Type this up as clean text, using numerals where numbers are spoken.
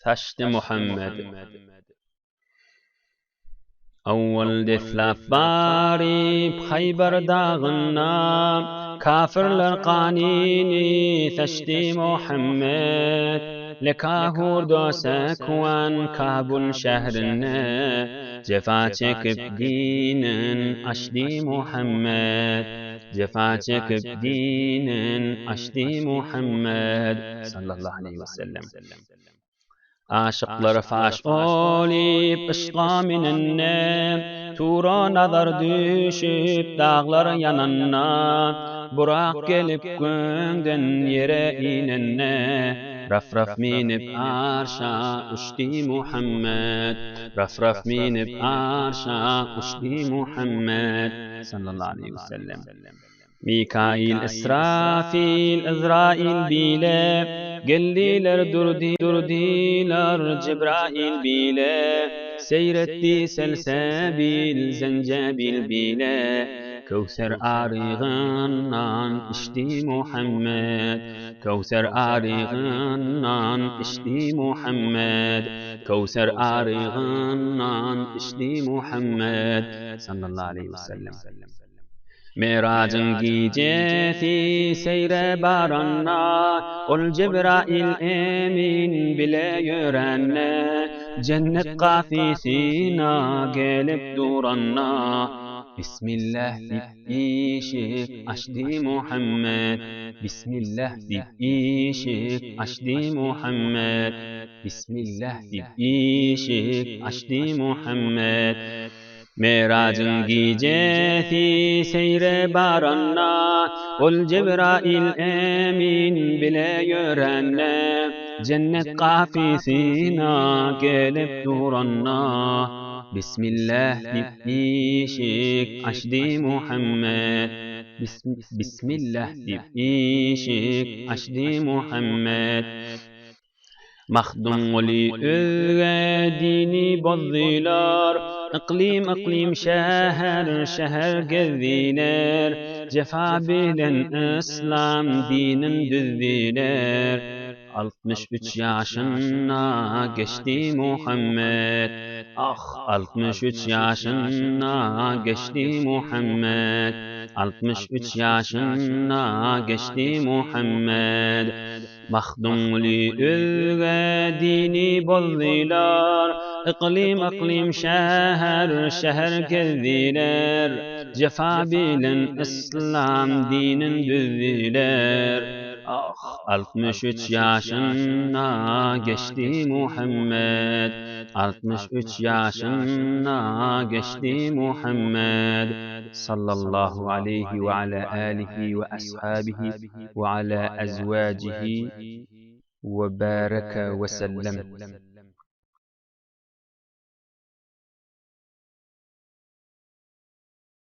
taştı Muhammed. Awwal deslap barip Hayber dağına, kafirler qanini taştı Muhammed. Lekahur dosakwan Kabul şehrine, cefa çekip dinin açtı Muhammed. Cefa çekip dinin açtı Muhammed sallallahu aleyhi ve sellem. Aşıklar faş olip ışqa minenne, Tura nazar düşüp dağlar yananna, Burak gelip göğden yere inenne, Raf raf minip arşa uçtu Muhammed. Raf raf minip arşa uçtu Muhammed sallallahu aleyhi ve sellem. Mikail, İsrafil, İzrail bile, geldiler durdiler Cebrail bile, seyretti selsebil zencebil bile, Kevser arığından içti Muhammed. Kevser arığından içti Muhammed. Kevser arığından içti Muhammed sallallahu aleyhi ve sellem. Miracın gecesi seyre baranna, ol Cebrail emin bile yörenne, cennet kafisina gelip duranna. Bismillah dip işik açtı Muhammed. Bismillah dip işik açtı Muhammed. Bismillah dip işik açtı Muhammed. Miracın gecesi seyre baranna, ol Cebrail emin bile yörenne, cennet kafisina gelip duranna. Bismillah dip işik açtı Muhammed. Bismillah dip işik açtı Muhammed. Mahdum oli öge dini bozdilar, İqlim şehir gezdiler, cefa bilen İslam dinin düzdiler. 63 yaşına geçti Muhammed. Ah, 63 yaşına geçti Muhammed. 63 yaşına geçti Muhammed. Mahdumli öge dini bozdilar, İqlim şehir gezdiler, cefa bilen İslam dinin düzdiler. Ah, 63 yaşına geçti Muhammed. 63 yaşına geçti Muhammed sallallahu aleyhi ve ala alihi ve ashabihi ve ala ezvacihi ve baraka ve sellem.